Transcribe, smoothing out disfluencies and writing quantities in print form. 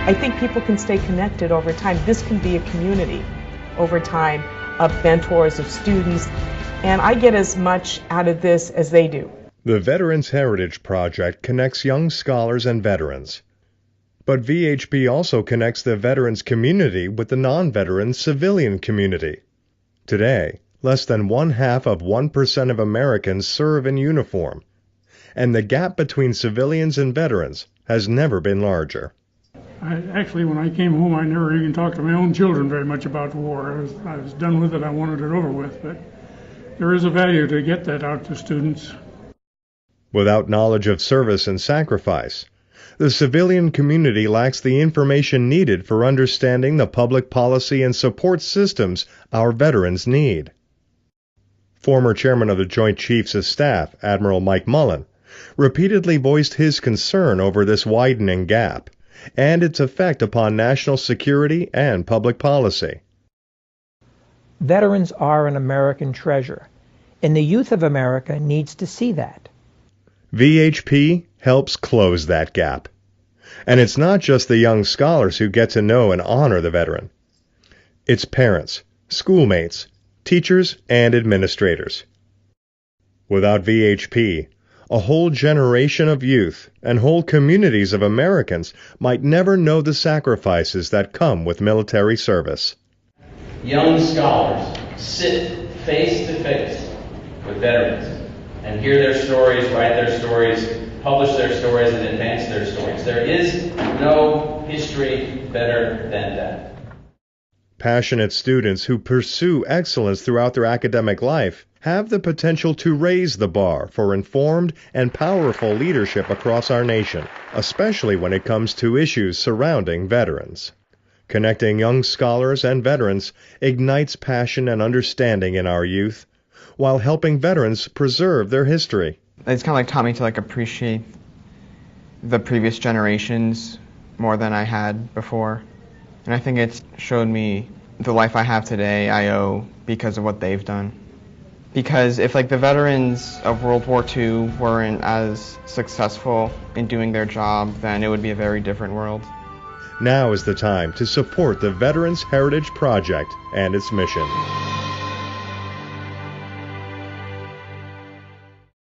I think people can stay connected over time. This can be a community over time of mentors, of students, and I get as much out of this as they do. The Veterans Heritage Project connects young scholars and veterans. But VHP also connects the veterans community with the non-veteran civilian community. Today, less than 0.5% of Americans serve in uniform, and the gap between civilians and veterans has never been larger. Actually, when I came home, I never even talked to my own children very much about the war. I was done with it. I wanted it over with. But there is a value to get that out to students. Without knowledge of service and sacrifice, the civilian community lacks the information needed for understanding the public policy and support systems our veterans need. Former chairman of the Joint Chiefs of Staff, Admiral Mike Mullen, repeatedly voiced his concern over this widening gap and its effect upon national security and public policy. Veterans are an American treasure, and the youth of America needs to see that. VHP helps close that gap. And it's not just the young scholars who get to know and honor the veteran. It's parents, schoolmates, teachers, and administrators. Without VHP, a whole generation of youth and whole communities of Americans might never know the sacrifices that come with military service. Young scholars sit face to face with veterans and hear their stories, write their stories, publish their stories, and advance their stories. There is no history better than that. Passionate students who pursue excellence throughout their academic life have the potential to raise the bar for informed and powerful leadership across our nation, especially when it comes to issues surrounding veterans. Connecting young scholars and veterans ignites passion and understanding in our youth, while helping veterans preserve their history. It's kind of taught me to appreciate the previous generations more than I had before. And I think it's showed me the life I have today I owe because of what they've done. Because if the veterans of World War II weren't as successful in doing their job, then it would be a very different world. Now is the time to support the Veterans Heritage Project and its mission.